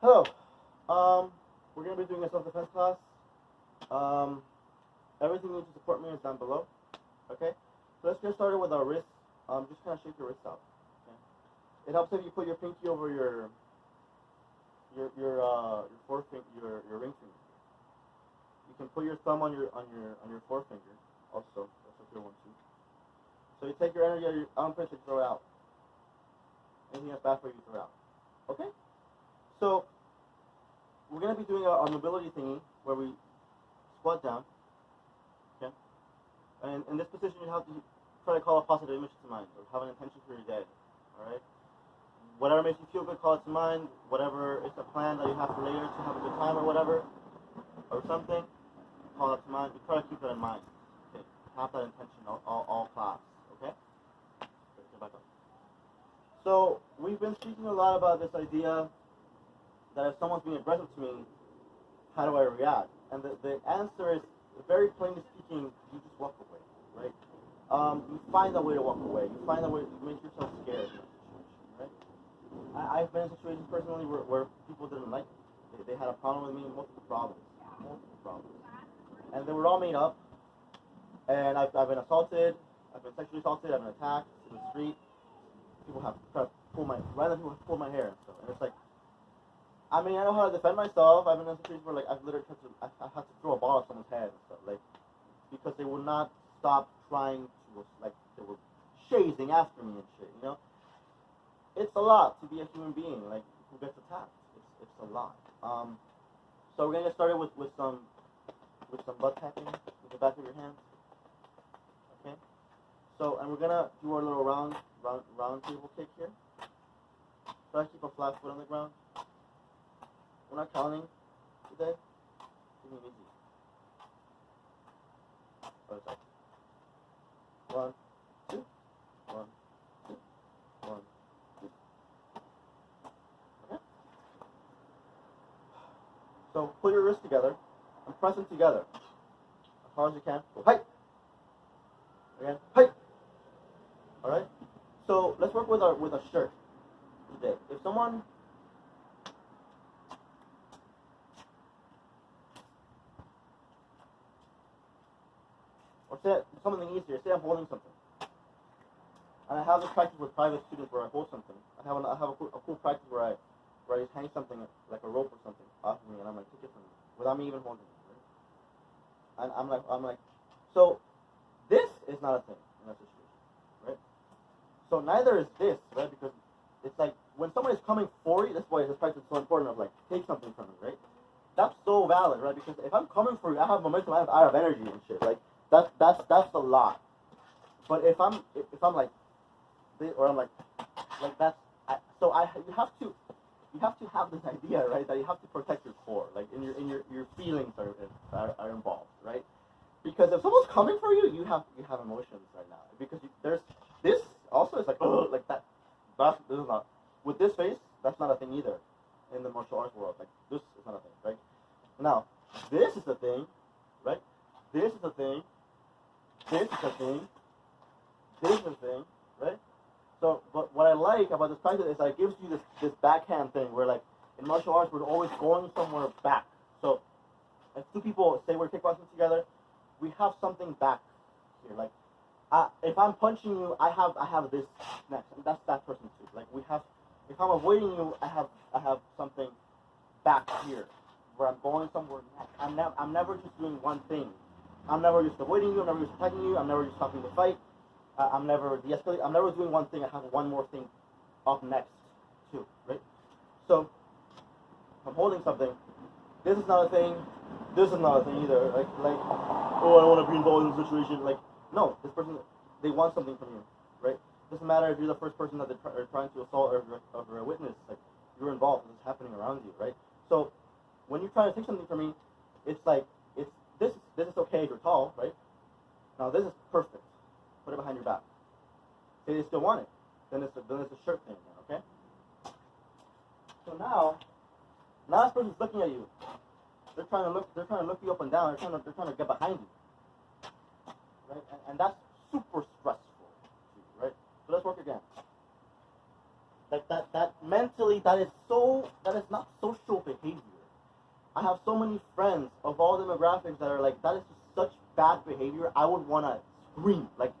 Hello. We're going to be doing a self-defense class. Um, Everything you need to support me is down below. Okay? So let's get started with our wrists. Just kind of shake your wrists out. Okay? It helps if you put your pinky over your forefinger, your ring finger. You can put your thumb on your forefinger. Also, that's a good one too. So you take your energy out of your armpits and throw it out. Anything that's bad for you, throw it out. Okay? So we're going to be doing our mobility thingy where we squat down. Okay? And in this position, you have to try to call a positive image to mind or have an intention for your day. Alright? Whatever makes you feel good, call it to mind. Whatever is a plan that you have for later to have a good time or whatever, or something, call it to mind. We try to keep that in mind. Okay? Have that intention all class. Okay? Get back up. So we've been speaking a lot about this idea that if someone's being aggressive to me, how do I react? And the answer is, very plainly speaking, you just walk away, right? You find a way to walk away. You find a way to make yourself scared in that situation, right? I've been in situations personally where people didn't like me. They had a problem with me, multiple problems. And they were all made up. And I've been assaulted, I've been sexually assaulted, I've been attacked in the street. People have tried to pull my hair and stuff. And it's like, I mean, I know how to defend myself. I've been in situations where, like, I've literally I had to throw a ball at someone's head and stuff, like, because they would not stop trying to, like, they were chasing after me and shit, you know? It's a lot to be a human being, like, who gets attacked. It's a lot. So we're gonna get started with some butt tapping with the back of your hands. Okay? So, and we're gonna do our little round table kick here. Try to keep a flat foot on the ground. We're not counting today. Give me easy. Other side. 1, 2, 1, 2, 1, 2. Okay? So put your wrists together and press them together as hard as you can. Go height. Again, height. All right. So let's work with a shirt today. If someone or say something easier. Say I'm holding something, and I have this practice with private students where I hold something. I have a cool practice where I just hang something like a rope or something off of me, and I'm like, take it from me without me even holding it. Right? And I'm like, so this is not a thing in that situation, right? So neither is this, right? Because it's like when someone is coming for you, that's why this practice is so important. Of like, take something from me, right? That's so valid, right? Because if I'm coming for you, I have momentum, I have energy and shit, like. That's a lot. But if I'm like, or I'm like that's, you have to have this idea, right? That you have to protect your core, like in your feelings are involved, right? Because if someone's coming for you, you have emotions right now. Because there's this also is like, oh, like that. This is not with this face. That's not a thing either in the martial arts world. Like this is not a thing, right? Now this is a thing, right? This is a thing. This is a thing. This is a thing, right? So, but what I like about this practice is that it gives you this backhand thing where, like, in martial arts, we're always going somewhere back. So, if two people say we're kickboxing together, we have something back here. Like, if I'm punching you, I have this next, and that's that person too. Like, if I'm avoiding you, I have something back here where I'm going somewhere next. I'm never just doing one thing. I'm never just avoiding you, I'm never just attacking you, I'm never just stopping the fight, I'm never de-escalating, I'm never doing one thing, I have one more thing up next, too, right? So, if I'm holding something, this is not a thing, this is not a thing either, like, oh, I don't want to be involved in this situation, like, no, this person, they want something from you, right? It doesn't matter if you're the first person that they're trying to assault or a witness, like, you're involved, it's happening around you, right? So, when you're trying to take something from me, it's like, this is okay if you're tall, right? Now this is perfect. Put it behind your back. Say they still want it. Then it's a shirt thing, okay? So now this person's looking at you. They're trying to look you up and down. They're trying to get behind you, right? And that's super stressful, right? So let's work again. Like that mentally, that is not social behavior. I have so many friends of all demographics that are like, that is just such bad behavior. I would want to scream. Like,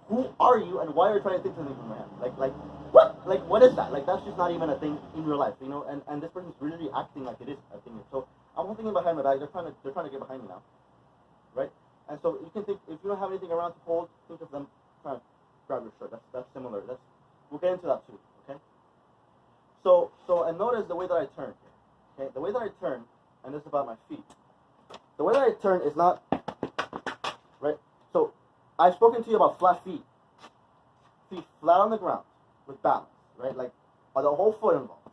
who are you and why are you trying to think something from my hand? Like, what? Like, what is that? Like, that's just not even a thing in real life, you know? And this person's really acting like it is a thing. So I'm thinking behind my back. They're trying to get behind me now, right? And so you can think, if you don't have anything around to hold, think of them trying to grab your shirt. That's similar. We'll get into that too, okay? So and notice the way that I turn. Okay, the way that I turn, and this is about my feet. The way that I turn is not right. So I've spoken to you about flat feet. Feet flat on the ground with balance, right? Like the whole foot involved.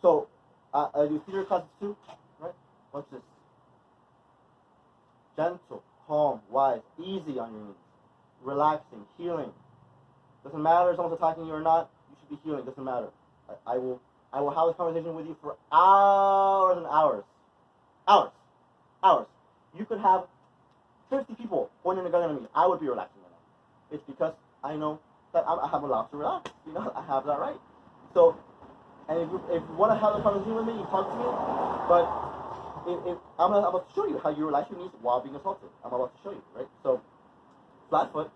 So I do theater classes too, right? Watch this. Gentle, calm, wise, easy on your knees, relaxing, healing. Doesn't matter if someone's attacking you or not. You should be healing. Doesn't matter. I will have this conversation with you for hours and hours. Hours. You could have 50 people pointing a gun at me. I would be relaxing right now. It's because I know that I have allowed to relax. You know, I have that right. So, and if you want to have a conversation with me, you talk to me. But I'm about to show you how you relax your knees while being assaulted. I'm about to show you, right? So, flat foot.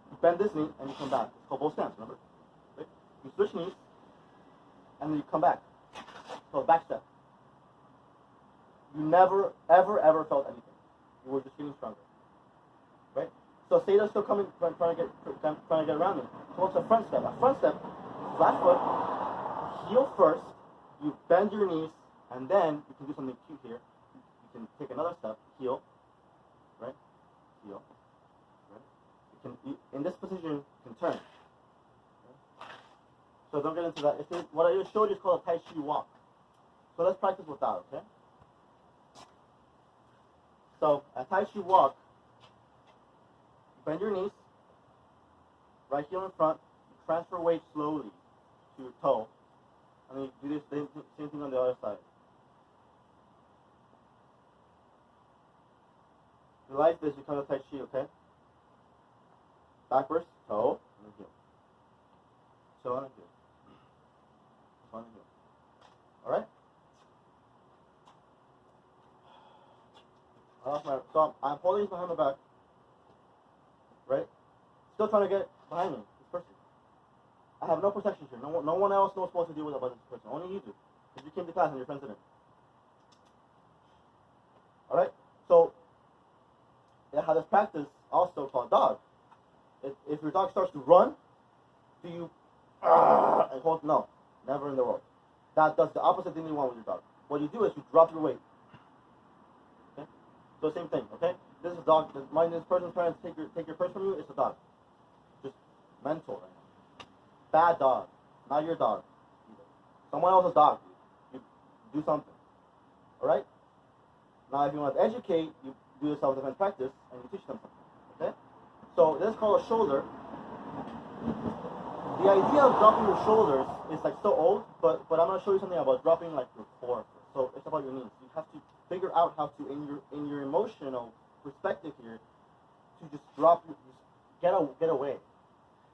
You bend this knee and you come back. It's called bow stance, remember? Right? You switch knees and then you come back. So back step. You never, ever felt anything. You were just getting stronger. Right? So Sata's still coming, trying to get around me. So what's a front step? A front step, flat foot, heel first, you bend your knees, and then you can do something cute here. You can take another step, heel, right? Heel. In this position, you can turn. Okay? So don't get into that. What I just showed you is called a Tai Chi walk. So let's practice with that, okay? So a Tai Chi walk, bend your knees, right heel in front, you transfer weight slowly to your toe, and then you do this same thing on the other side. If you like this, you come to Tai Chi, okay? Backwards, toe, and then heel. Toe and heel. Toe and heel. Alright? So I'm holding this behind my back. Right? Still trying to get behind me, this person. I have no protection here. No one else knows what to do about this person. Only you do. Because you came to class and your friends didn't. Alright? So, I have this practice also called dog. If your dog starts to run, do you and hold? No, never in the world. That does the opposite thing you want with your dog. What you do is you drop your weight. Okay? So same thing. Okay? This is a dog. This person trying to take your purse from you. It's a dog. Just mental right now. Bad dog, not your dog. Someone else's dog. You do something. All right? Now, if you want to educate, you do a self-defense practice and you teach them something. Okay? So this is called a shoulder. The idea of dropping your shoulders is like so old, but I'm going to show you something about dropping like your core. So it's about your knees. You have to figure out how to, in your emotional perspective here, to just get away.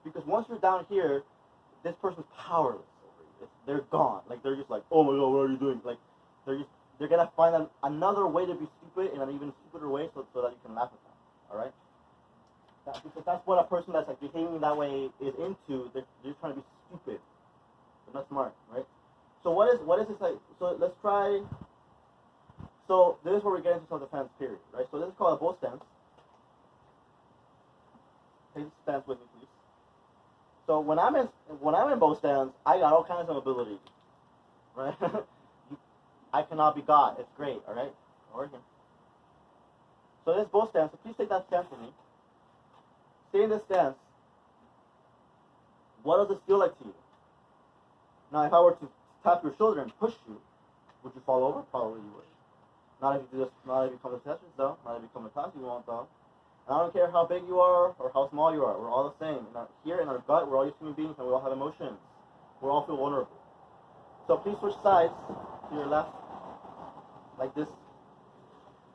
Because once you're down here, this person's powerless over you. They're gone. Like they're just like, oh my god, what are you doing? Like they're gonna find another way to be stupid in an even stupider way, so that you can laugh at them. All right. Because that's what a person that's like behaving that way is into. They're just trying to be stupid. They're not smart, right? So what is this like? So let's try. So this is where we get into self-defense period, right? So this is called a bow stance. Take this stance with me, please. So when I'm in bow stance, I got all kinds of abilities, right? I cannot be God. It's great, all right? Over here. So this bow stance. So please take that stance with me. Stay in this stance. What does this feel like to you? Now, if I were to tap your shoulder and push you, would you fall over? Probably you would. Not if you come to sessions, though. Not if you come to class, you won't, though. And I don't care how big you are or how small you are. We're all the same. Here in our gut, we're all human beings, and we all have emotions. We all feel vulnerable. So please switch sides to your left, like this.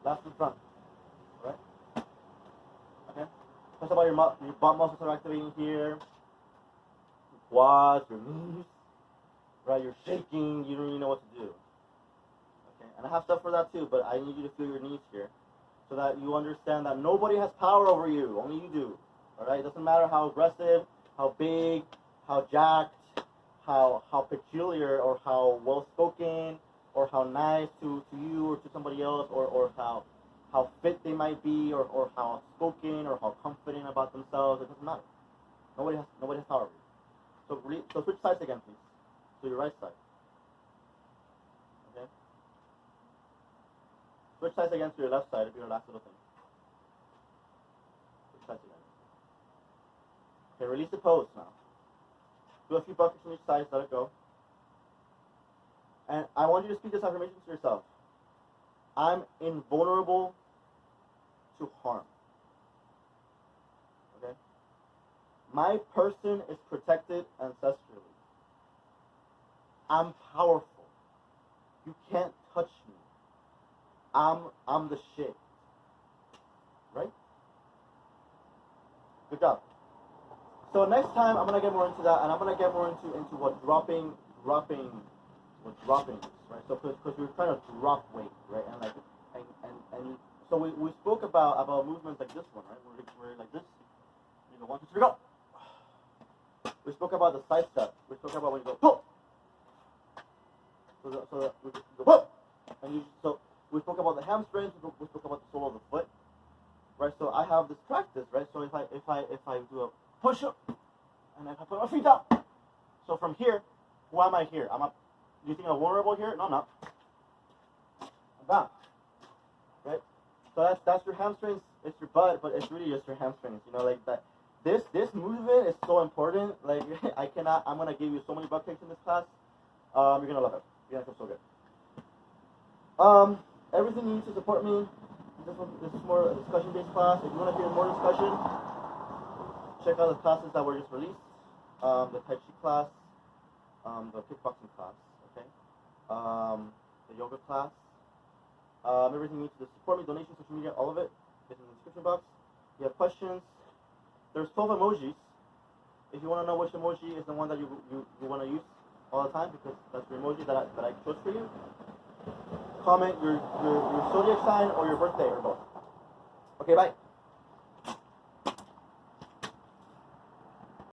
Left and front. All right? Okay? Think about your butt muscles are activating here. quads, your knees, right? You're shaking, you don't even know what to do. Okay, and I have stuff for that too, but I need you to feel your needs here so that you understand that nobody has power over you, only you do. All right, it doesn't matter how aggressive, how big, how jacked, how peculiar, or how well-spoken, or how nice to you or to somebody else, or how fit they might be, or how outspoken, or how confident about themselves. It doesn't matter. Nobody has power over you. So switch sides again, please. So your right side. Okay. Switch sides again to your left side. It'll be your last little thing. Switch sides again. Okay, release the pose now. Do a few buckets on each side, let it go. And I want you to speak this affirmation to yourself. I'm invulnerable to harm. Okay? My person is protected ancestrally. I'm powerful. You can't touch me. I'm the shit. Right? Good job. So next time I'm gonna get more into that, and I'm gonna get more into what dropping is, right? So because we're trying to drop weight, right? And so we spoke about movements like this one, right? We're like this. You go 1, 2, 3, go. We spoke about the side step. We spoke about when you go pull. So we go pull, and so we spoke about the hamstrings. We spoke about the sole of the foot, right? So I have this practice, right? So if I do a push up, and if I put my feet down, so from here, who am I here? I'm up. Do you think I'm vulnerable here? No, I'm not. I'm down, right? So that's your hamstrings. It's your butt, but it's really just your hamstrings. You know, like that. This movement is so important. Like I'm gonna give you so many butt kicks in this class. You're gonna love it. You're gonna feel so good. Everything you need to support me. This is more a discussion-based class. If you want to hear more discussion, check out the classes that were just released. The Tai Chi class, the kickboxing class, okay? The yoga class. Everything you need to support me, donations, social media, all of it is in the description box. If you have questions, there's 12 emojis. If you want to know which emoji is the one that you want to use all the time, because that's your emoji that I chose for you, comment your zodiac sign or your birthday or both. Okay, bye.